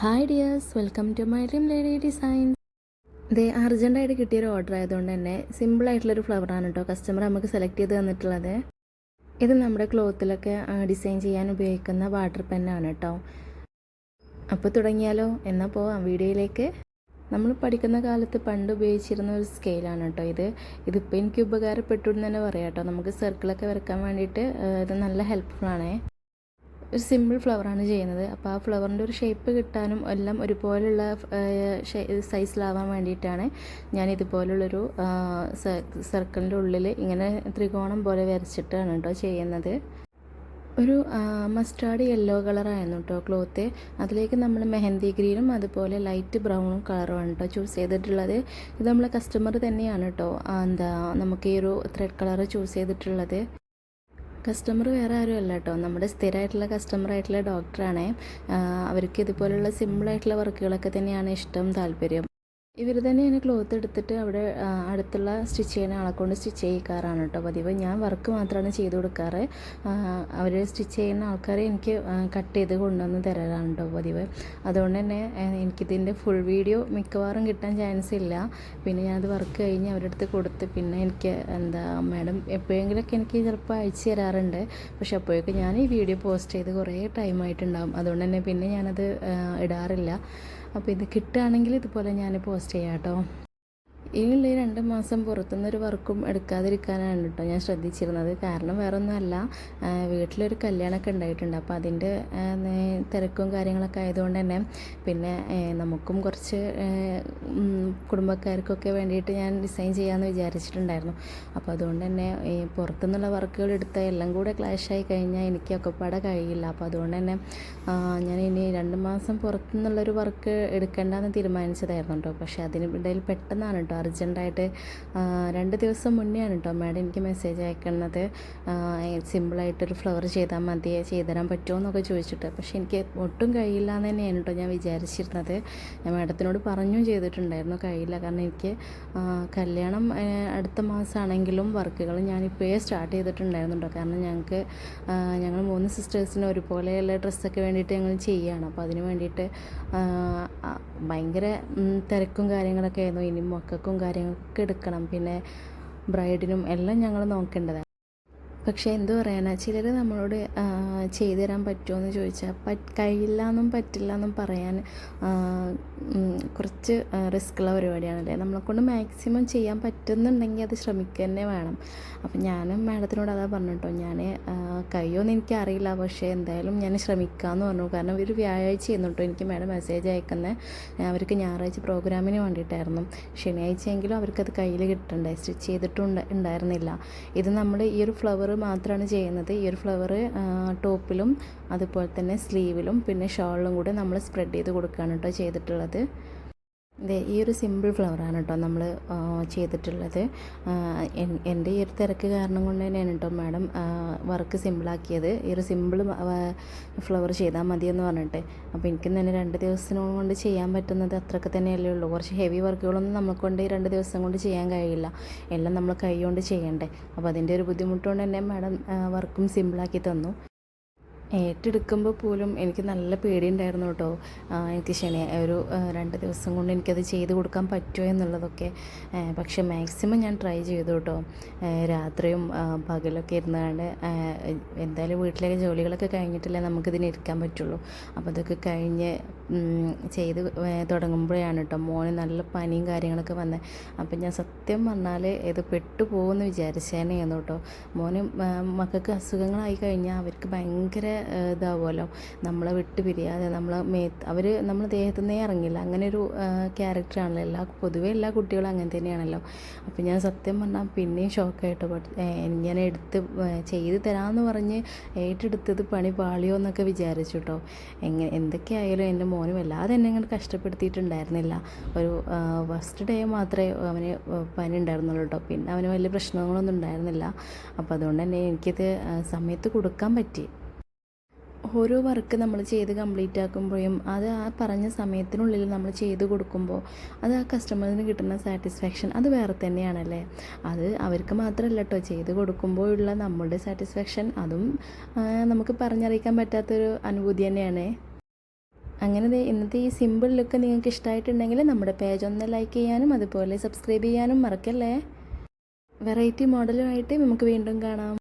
Hi dears, welcome to my dream lady designs. ഇത് അർജൻറ്റായിട്ട് കിട്ടിയൊരു ഓർഡർ ആയതുകൊണ്ട് തന്നെ സിമ്പിളായിട്ടുള്ളൊരു ഫ്ലവറാണ് കേട്ടോ കസ്റ്റമർ നമുക്ക് സെലക്ട് ചെയ്ത് തന്നിട്ടുള്ളത്. ഇത് നമ്മുടെ ക്ലോത്തിലൊക്കെ ഡിസൈൻ ചെയ്യാൻ ഉപയോഗിക്കുന്ന വാട്ടർ പെന്നാണ് കേട്ടോ. അപ്പോൾ തുടങ്ങിയാലോ? എന്നാൽ പോവാം വീഡിയോയിലേക്ക്. നമ്മൾ പഠിക്കുന്ന കാലത്ത് പണ്ട് ഉപയോഗിച്ചിരുന്ന ഒരു സ്കെയിലാണ് കേട്ടോ ഇതിപ്പോൾ എനിക്ക് ഉപകാരപ്പെട്ടു എന്ന് തന്നെ പറയാം കേട്ടോ. നമുക്ക് സർക്കിളൊക്കെ വരയ്ക്കാൻ വേണ്ടിയിട്ട് ഇത് നല്ല ഹെൽപ്ഫുള്ളാണേ. ഒരു സിമ്പിൾ ഫ്ലവറാണ് ചെയ്യുന്നത്. അപ്പോൾ ആ ഫ്ലവറിൻ്റെ ഒരു ഷേപ്പ് കിട്ടാനും എല്ലാം ഒരുപോലുള്ള സൈസിലാവാൻ വേണ്ടിയിട്ടാണ് ഞാൻ ഇതുപോലുള്ളൊരു സർക്കിളിൻ്റെ ഉള്ളിൽ ഇങ്ങനെ ത്രികോണം പോലെ വരച്ചിട്ടാണ് കേട്ടോ ചെയ്യുന്നത്. ഒരു മസ്റ്റാർഡ് യെല്ലോ കളറായിരുന്നു കേട്ടോ ക്ലോത്ത്. അതിലേക്ക് നമ്മൾ മെഹന്തി ഗ്രീനും അതുപോലെ ലൈറ്റ് ബ്രൗണും കളറുമാണ് കേട്ടോ ചൂസ് ചെയ്തിട്ടുള്ളത്. ഇത് നമ്മളെ കസ്റ്റമർ തന്നെയാണ് കേട്ടോ നമുക്ക് ഈ ഒരു ത്രെഡ് കളർ ചൂസ് ചെയ്തിട്ടുള്ളത്. കസ്റ്റമർ വേറെ ആരും അല്ല കേട്ടോ, നമ്മുടെ സ്ഥിരമായിട്ടുള്ള കസ്റ്റമറായിട്ടുള്ള ഡോക്ടറാണ്. അവർക്ക് ഇതുപോലുള്ള സിമ്പിളായിട്ടുള്ള വർക്കുകളൊക്കെ തന്നെയാണ് ഇഷ്ടം, താല്പര്യം. ഇവർ തന്നെയാണ് ക്ലോത്ത് എടുത്തിട്ട് അവിടെ അടുത്തുള്ള സ്റ്റിച്ച് ചെയ്യുന്ന ആളെ കൊണ്ട് സ്റ്റിച്ച് ചെയ്യിക്കാറാണ് കേട്ടോ പതിവ്. ഞാൻ വർക്ക് മാത്രമാണ് ചെയ്ത് കൊടുക്കാറ്. അവർ സ്റ്റിച്ച് ചെയ്യുന്ന ആൾക്കാരെ എനിക്ക് കട്ട് ചെയ്ത് കൊണ്ടുവന്ന് തരാറാണ് കേട്ടോ പതിവ്. അതുകൊണ്ട് തന്നെ എനിക്കിതിൻ്റെ ഫുൾ വീഡിയോ മിക്കവാറും കിട്ടാൻ ചാൻസ് ഇല്ല. പിന്നെ ഞാനത് വർക്ക് കഴിഞ്ഞ് അവരുടെ അടുത്ത് കൊടുത്ത് പിന്നെ എനിക്ക് മാഡം എപ്പോഴെങ്കിലുമൊക്കെ എനിക്ക് ചിലപ്പോൾ അയച്ചു തരാറുണ്ട്. പക്ഷെ അപ്പോഴേക്കും ഞാൻ ഈ വീഡിയോ പോസ്റ്റ് ചെയ്ത് കുറേ ടൈമായിട്ടുണ്ടാകും. അതുകൊണ്ട് തന്നെ പിന്നെ ഞാനത് ഇടാറില്ല. അപ്പോൾ ഇത് കിട്ടുകയാണെങ്കിൽ ഇതുപോലെ ഞാൻ പോസ്റ്റ് ചെയ്യാം കേട്ടോ. ഇനിയുള്ള 2 മാസം പുറത്തുനിന്നൊരു വർക്കും എടുക്കാതിരിക്കാനാണ് കേട്ടോ ഞാൻ ശ്രദ്ധിച്ചിരുന്നത്. കാരണം വേറെ ഒന്നുമല്ല, വീട്ടിലൊരു കല്യാണമൊക്കെ ഉണ്ടായിട്ടുണ്ട്. അപ്പോൾ അതിൻ്റെ തിരക്കും കാര്യങ്ങളൊക്കെ ആയതുകൊണ്ട് തന്നെ പിന്നെ നമുക്കും കുറച്ച് കുടുംബക്കാർക്കൊക്കെ വേണ്ടിയിട്ട് ഞാൻ ഡിസൈൻ ചെയ്യാമെന്ന് വിചാരിച്ചിട്ടുണ്ടായിരുന്നു. അപ്പോൾ അതുകൊണ്ട് തന്നെ ഈ പുറത്തുനിന്നുള്ള വർക്കുകൾ എടുത്താൽ എല്ലാം കൂടെ ക്ലാഷായി കഴിഞ്ഞാൽ എനിക്ക് ഒക്കെപ്പാടെ കഴിയില്ല. അപ്പോൾ അതുകൊണ്ട് തന്നെ ഞാൻ ഇനി 2 മാസം പുറത്തുനിന്നുള്ളൊരു വർക്ക് എടുക്കേണ്ടെന്ന് തീരുമാനിച്ചതായിരുന്നു കേട്ടോ. പക്ഷേ അതിനിടയിൽ പെട്ടെന്നാണ് കേട്ടോ അർജൻറ്റായിട്ട് 2 ദിവസം മുന്നെയാണ് കേട്ടോ മാഡം എനിക്ക് മെസ്സേജ് അയക്കുന്നത്. സിമ്പിളായിട്ടൊരു ഫ്ലവർ ചെയ്താൽ മതി, ചെയ്തുതരാൻ പറ്റുമോ എന്നൊക്കെ ചോദിച്ചിട്ട്. പക്ഷേ എനിക്ക് ഒട്ടും കഴിയില്ല എന്ന് തന്നെയാണ് കേട്ടോ ഞാൻ വിചാരിച്ചിരുന്നത്. ഞാൻ മാഡത്തിനോട് പറഞ്ഞും ചെയ്തിട്ടുണ്ടായിരുന്നു കഴിയില്ല. കാരണം എനിക്ക് കല്യാണം അടുത്ത മാസമാണെങ്കിലും വർക്കുകൾ ഞാനിപ്പോഴേ സ്റ്റാർട്ട് ചെയ്തിട്ടുണ്ടായിരുന്നു കേട്ടോ. കാരണം ഞങ്ങൾ 3 സിസ്റ്റേഴ്സിന് ഒരുപോലെയുള്ള ഡ്രസ്സൊക്കെ വേണ്ടിയിട്ട് ഞങ്ങൾ ചെയ്യുകയാണ്. അപ്പോൾ അതിന് വേണ്ടിയിട്ട് ഭയങ്കര തിരക്കും കാര്യങ്ങളൊക്കെ ആയിരുന്നു. ഇനി മക്കൾക്കും കാര്യങ്ങളൊക്കെ എടുക്കണം, പിന്നെ ബ്രൈഡിനും എല്ലാം ഞങ്ങൾ നോക്കേണ്ടതാണ്. പക്ഷേ എന്ത് പറയാനാ, ചിലർ നമ്മളോട് ചെയ്തു തരാൻ പറ്റുമോ എന്ന് ചോദിച്ചാൽ കഴിയില്ല എന്നും പറ്റില്ല എന്നും പറയാൻ കുറച്ച് റിസ്ക്കുള്ള പരിപാടിയാണല്ലേ. നമ്മളെക്കൊണ്ട് മാക്സിമം ചെയ്യാൻ പറ്റുന്നുണ്ടെങ്കിൽ അത് ശ്രമിക്കുക തന്നെ വേണം. അപ്പം ഞാനും മാഡത്തിനോട് അതാ പറഞ്ഞു കേട്ടോ. ഞാൻ കഴിയുമെന്ന് എനിക്കറിയില്ല, പക്ഷേ എന്തായാലും ഞാൻ ശ്രമിക്കാമെന്ന് പറഞ്ഞു. കാരണം ഒരു വ്യാഴാഴ്ച ആയിരുന്നു കേട്ടോ എനിക്ക് മാഡം മെസ്സേജ് അയക്കുന്നത്. അവർക്ക് ഞായറാഴ്ച പ്രോഗ്രാമിന് വേണ്ടിയിട്ടായിരുന്നു. ശനിയാഴ്ചയെങ്കിലും അവർക്കത് കയ്യിൽ കിട്ടണ്ടേ, സ്റ്റിച്ച് ചെയ്തിട്ടും ഉണ്ടായിരുന്നില്ല. ഇത് നമ്മൾ ഈ ഒരു ഫ്ലവർ മാത്രമാണ് ചെയ്യുന്നത്. ഈ ഒരു ഫ്ലവർ ടോപ്പിലും അതുപോലെ തന്നെ സ്ലീവിലും പിന്നെ ഷോളിലും കൂടെ നമ്മൾ സ്പ്രെഡ് ചെയ്ത് കൊടുക്കുകയാണ് കേട്ടോ ചെയ്തിട്ടുള്ളത്. ഈ ഒരു സിമ്പിൾ ഫ്ലവറാണ് കേട്ടോ നമ്മൾ ചെയ്തിട്ടുള്ളത്. എൻ്റെ ഈ ഒരു തിരക്ക് കാരണം കൊണ്ട് തന്നെയാണ് കേട്ടോ മാഡം വർക്ക് സിമ്പിളാക്കിയത്. ഈ ഒരു സിമ്പിൾ ഫ്ലവർ ചെയ്താൽ മതിയെന്ന് പറഞ്ഞിട്ട്. അപ്പോൾ എനിക്ക് തന്നെ 2 ദിവസം കൊണ്ട് ചെയ്യാൻ പറ്റുന്നത് അത്രയൊക്കെ തന്നെയല്ലേ ഉള്ളൂ. കുറച്ച് ഹെവി വർക്കുകളൊന്നും നമ്മളെക്കൊണ്ട് 2 ദിവസം കൊണ്ട് ചെയ്യാൻ കഴിയില്ല. എല്ലാം നമ്മൾ കൈ കൊണ്ട് ചെയ്യണ്ടേ. അപ്പോൾ അതിൻ്റെ ഒരു ബുദ്ധിമുട്ടുകൊണ്ട് തന്നെ മാഡം വർക്കും സിമ്പിളാക്കി തന്നു. ഏറ്റെടുക്കുമ്പോൾ പോലും എനിക്ക് നല്ല പേടിയുണ്ടായിരുന്നു കേട്ടോ. എനിക്ക് ഒരു 2 ദിവസം കൊണ്ട് എനിക്കത് ചെയ്ത് കൊടുക്കാൻ പറ്റുമോ എന്നുള്ളതൊക്കെ. പക്ഷേ മാക്സിമം ഞാൻ ട്രൈ ചെയ്തു കേട്ടോ. രാത്രിയും പകലൊക്കെ ഇരുന്നാണ്ട് എന്തായാലും വീട്ടിലെ ജോലികളൊക്കെ കഴിഞ്ഞിട്ടല്ലേ നമുക്കിതിന് ഇരിക്കാൻ പറ്റുള്ളൂ. അപ്പോൾ അതൊക്കെ കഴിഞ്ഞ് ചെയ്ത് തുടങ്ങുമ്പോഴാണ് കേട്ടോ മോന് നല്ല പനിയും കാര്യങ്ങളൊക്കെ വന്നത്. അപ്പം ഞാൻ സത്യം പറഞ്ഞാൽ ഇത് പെട്ടുപോകുമെന്ന് വിചാരിച്ചേനെയായിരുന്നു കേട്ടോ. മക്കൾക്ക് അസുഖങ്ങളായി കഴിഞ്ഞാൽ അവർക്ക് ഭയങ്കര ഇതാവുമല്ലോ, നമ്മളെ വിട്ട് പിരിയാതെ അവർ നമ്മളെ ദേഹത്തു നിന്നേ ഇറങ്ങില്ല. അങ്ങനെ ഒരു ക്യാരക്ടറാണല്ലോ പൊതുവേ എല്ലാ കുട്ടികളും അങ്ങനെ തന്നെയാണല്ലോ. അപ്പോൾ ഞാൻ സത്യം പറഞ്ഞാൽ പിന്നെയും ഷോക്കായിട്ട് ഞാൻ ചെയ്ത് തരാമെന്ന് പറഞ്ഞ് ഏറ്റെടുത്തത് പണി പാളിയോ എന്നൊക്കെ വിചാരിച്ചു കേട്ടോ. എന്തൊക്കെയായാലും എൻ്റെ മോനും വല്ലാതെ എന്നെ ഇങ്ങനെ കഷ്ടപ്പെടുത്തിയിട്ടുണ്ടായിരുന്നില്ല. ഒരു ഫസ്റ്റ് ഡേ മാത്രമേ അവന് പനി ഉണ്ടായിരുന്നുള്ളൂ കേട്ടോ. പിന്നെ അവന് വലിയ പ്രശ്നങ്ങളൊന്നും ഉണ്ടായിരുന്നില്ല. അപ്പോൾ അതുകൊണ്ട് തന്നെ എനിക്കിത് സമയത്ത് കൊടുക്കാൻ പറ്റി. ഓരോ വർക്ക് നമ്മൾ ചെയ്ത് കംപ്ലീറ്റ് ആക്കുമ്പോഴും അത് ആ പറഞ്ഞ സമയത്തിനുള്ളിൽ നമ്മൾ ചെയ്ത് കൊടുക്കുമ്പോൾ അത് ആ കസ്റ്റമറിന് കിട്ടുന്ന സാറ്റിസ്ഫാക്ഷൻ അത് വേറെ തന്നെയാണല്ലേ. അത് അവർക്ക് മാത്രമല്ല കേട്ടോ, ചെയ്ത് കൊടുക്കുമ്പോഴുള്ള നമ്മളുടെ സാറ്റിസ്ഫാക്ഷൻ അതും നമുക്ക് പറഞ്ഞറിയിക്കാൻ പറ്റാത്തൊരു അനുഭൂതി തന്നെയാണ്. അങ്ങനെ ഇന്നത്തെ ഈ സിമ്പിൾ ലുക്ക് നിങ്ങൾക്ക് ഇഷ്ടമായിട്ടുണ്ടെങ്കിൽ നമ്മുടെ പേജ് ഒന്ന് ലൈക്ക് ചെയ്യാനും അതുപോലെ സബ്സ്ക്രൈബ് ചെയ്യാനും മറക്കല്ലേ. വെറൈറ്റി മോഡലുമായിട്ട് നമുക്ക് വീണ്ടും കാണാം.